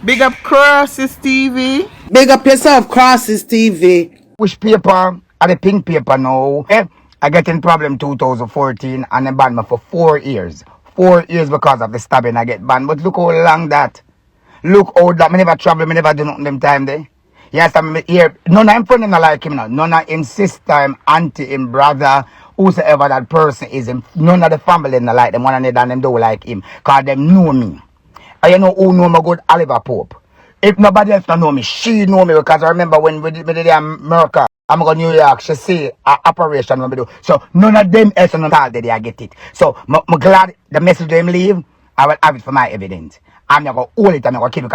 Big up Crosses TV. Big up yourself, Crosses TV. Which paper? Are the pink paper now? I get in problem 2014 and they banned me for 4 years. 4 years because of the stabbing I get banned. But look how long that. Look how that. Me never travel, me never do nothing them time there. Yes, I'm here. None of him friend not like him now. None of him sister, him auntie, him brother, whosoever that person is. Him, none of the family not like them. One another and them don't like him. Because them know me. And you know who know my good Oliver Pope. If nobody else don't know me, she know me because I remember when we did America. I'm going to New York, she see a operation when we do. So none of them else on the call did I get it. So I'm glad the message them leave, I will have it for my evidence. I'm not going to hold it, I'm not going to keep it.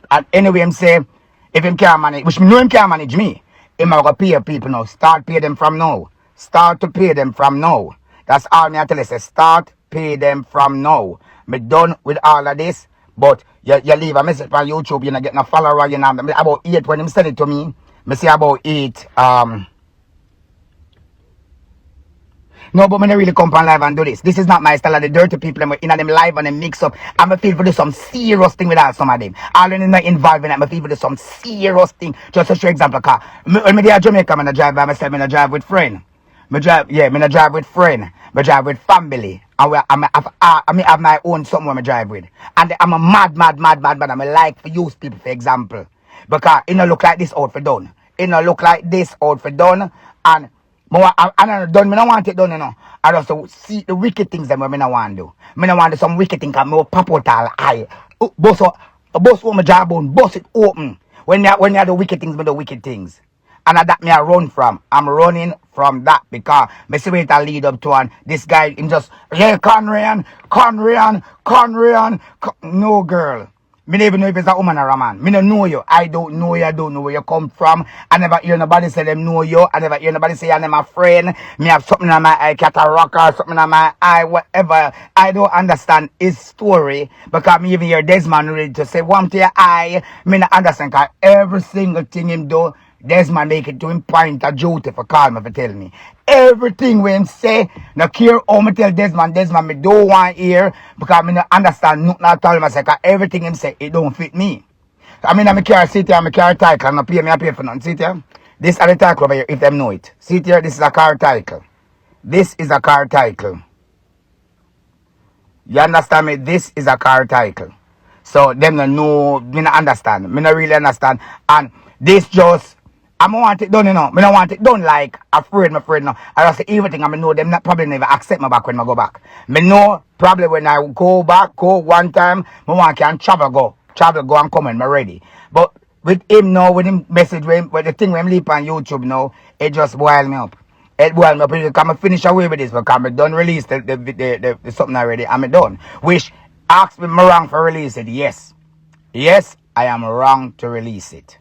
Because anyway, I'm say, if him can't manage, which me know him can't manage me, him going to pay people now. Start pay them from now. Start to pay them from now. That's all me I tell you. Say, start pay them from now. Me done with all of this. But you leave a message on YouTube, you're not getting a follower, you know, about 8 when him send it to me. Me say about 8. No, but me not really come on live and do this. This is not my style of the dirty people in them live and them mix up. I'm a feel for do some serious thing with all some of them. All of them not involved in that. I feel for do some serious thing. Just to show example, car. When me there at Jamaica, I drive by myself, I drive with friend. Me drive with friend. Me drive with family. And I have my own something where I drive with. And I'm a mad. I'm like for use people, for example. Because it don't look like this outfit done. It don't look like this outfit done. And I don't done. Me don't want it done, you know. I just see the wicked things that me don't want to do. Me don't want to do some wicked things because me will pop out all eye. Boss on my jawbone. Boss it open. When you do wicked things, me do wicked things. And that me I run from. I'm running from that because me see where it lead up to, and this guy him just, yeah, Conry. No, girl. Me don't even know if it's a woman or a man. Me don't know you. I don't know you. I don't know where you come from. I never hear nobody say them know you. I never hear nobody say you're my friend. Me have something on my eye, cataract or something on my eye, whatever. I don't understand his story because me even hear Desmond ready to say one to your eye. Me not understand because every single thing him do, Desmond make it to him point a duty for call me for tell me. Everything when him say, no care how me tell Desmond, me don't want hear because me not understand nothing at all. I say, cause everything him say, it don't fit me. I mean, I'm a car sit here, I'm a car title, I'm not pay me, I pay for nothing. Sit here. This is the title over here, if them know it. Sit here, this is a car title. This is a car title. You understand me? This is a car title. So them no know, me not understand. Me not really understand. And this just, I don't want it done, you know. I don't want it done like afraid, no. I just say everything, I know them not probably never accept me back when I go back. Me know probably when I go one time, I want can travel, go and come and I'm ready. But with him now, with him message, with the thing when him leap on YouTube now, it just boil me up. It boil me up because I finish away with this because I done release the something already. I'm done. Which asked me wrong for release it. Yes. Yes, I am wrong to release it.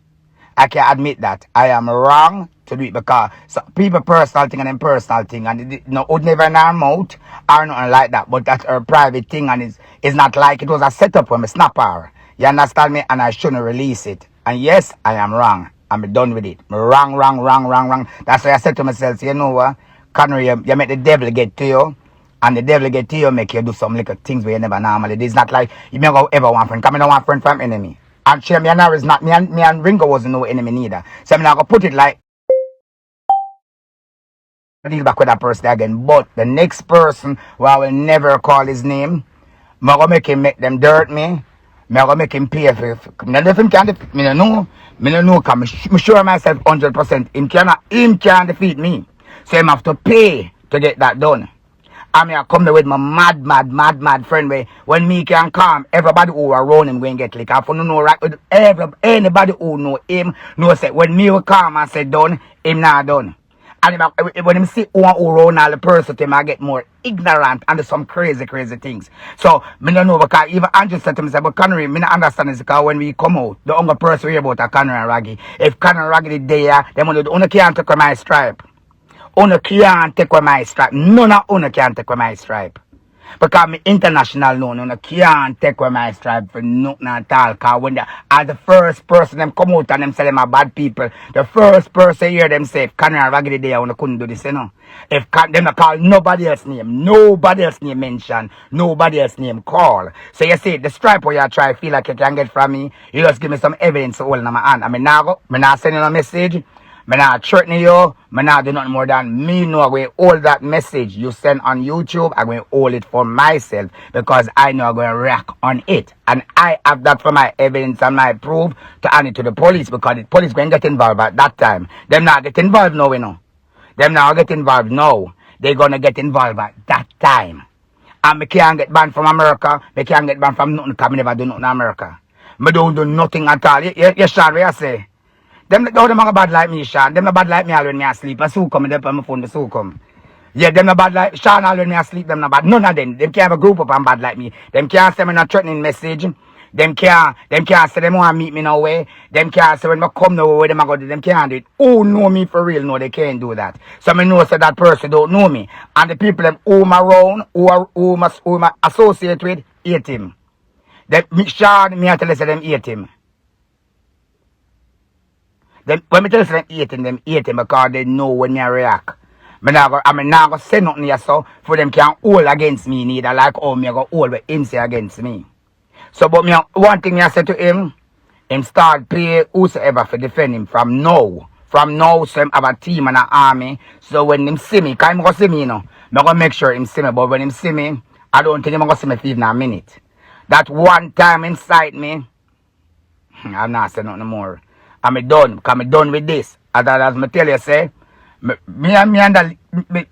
I can admit that I am wrong to do it because people personal thing and them personal thing and it would never in our mouth or nothing like that. But that's her private thing and it's not like it was a setup when I snap her. You understand me? And I shouldn't release it. And yes, I am wrong. I'm done with it. Wrong. That's why I said to myself, you know what? Conry, you make the devil get to you. And the devil get to you, make you do some little things where you never normally do. It's not like you never ever want friend. Because I don't want friend from enemy. And share me and Harry is not me and Ringo wasn't no enemy neither. So I'm not gonna put it like deal back with that person again. But the next person who I will never call his name, I'm gonna make him make them dirt me. I'm gonna make him pay for me. If him can't me no know because I'm sure myself 100% him can't defeat me. So him have to pay to get that done. I mean, I come there with my mad friend where when me can come, everybody who around him going get lick. I don't know right with anybody who know him know say when me will come and say done, him not done. And when him see who around all the person to him, I get more ignorant and do some crazy things. So me don't know because even Andrew said to me, but Conry, me not understand is because when we come out, the only person we hear about are Conry and Raggy. If Conry and Raggy is there, them only can't take my stripe. Una can't take away my stripe. None of una can take away my stripe. Because me international no can't take away my stripe for nothing at all. Because when as the first person them come out and them say them are bad people, the first person hear them say, Conry or Raggedy day, I couldn't do this, you know. If them not call nobody else name mention, nobody else name call. So you see, the stripe where you try feel like you can get from me, you just give me some evidence to hold in my hand. I mean, now me not send you a message. Me not threaten you. Me not do nothing more than me know I'm going to hold that message you send on YouTube. I'm going to hold it for myself because I know I'm going to react on it. And I have that for my evidence and my proof to hand it to the police because the police going to get involved at that time. Them not get involved now, you know. Them not get involved now. They're going to get involved at that time. And me can't get banned from America. Me can't get banned from nothing because me never do nothing in America. Me don't do nothing at all. Yes, Sean, what you say? Them are bad like me, Sean. Them not bad like me all when me asleep. I so come and on my phone, I so come. Yeah, them not bad like Sean all when me asleep. Them not bad. None of them. Them can't have a group up and bad like me. Them can't send me no threatening message. Them can't say them want to meet me no way. Them can't say when I come no way, them I go do. Them can't do it. Who know me for real? No, they can't do that. So me know so that person don't know me. And the people them who I'm around, who I associate with, hate him. Sean, me I tell you say them hate him. When me tell you them hate him because they know when you react. I'm not going to say nothing here so for them can hold against me neither like how me go hold with him say against me. So but me one thing I say to him start pay whosoever for defend him from now. From now so him have a team and an army. So when him see me, because him go see me you know, I'm going to make sure him see me. But when him see me, I don't think him going to see me for even a minute. That one time inside me, I'm not saying nothing more. I'm done, because I'm done with this. As I tell you, say, me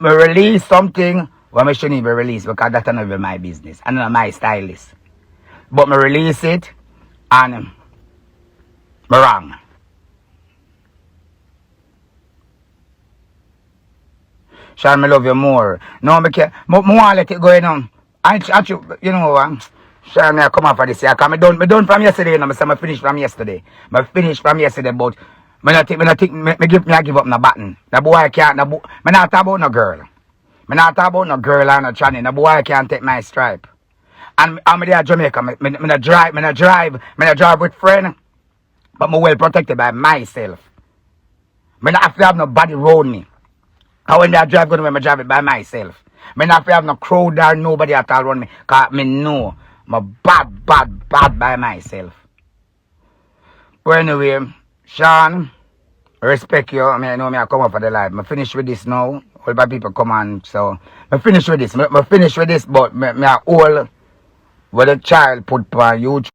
release something when I shouldn't even release because that's not even my business. And not my stylist. But me release it and me wrong. Sean, me love you more. No, me can't. I want to let it go, you know. You know, Sean, I come out for this year. Because me done from yesterday, you know. I finished from yesterday. I finished from yesterday, but I give up no button. The boy can't, me not talk about no girl. Me not talk about no girl or no tranny. The boy can't take my stripe. And I'm there in Jamaica. Me drive with friend, but I'm well protected by myself. Me not have to have nobody around me. And when I drive, I drive it by myself. Me not have to have no crowd or nobody at all around me. Because me know I'm bad by myself. But anyway, Sean, respect you. I know I come up for the live. I finish with this now. All my people come on. So I finish with this. I finish with this, but I all what a child put on YouTube.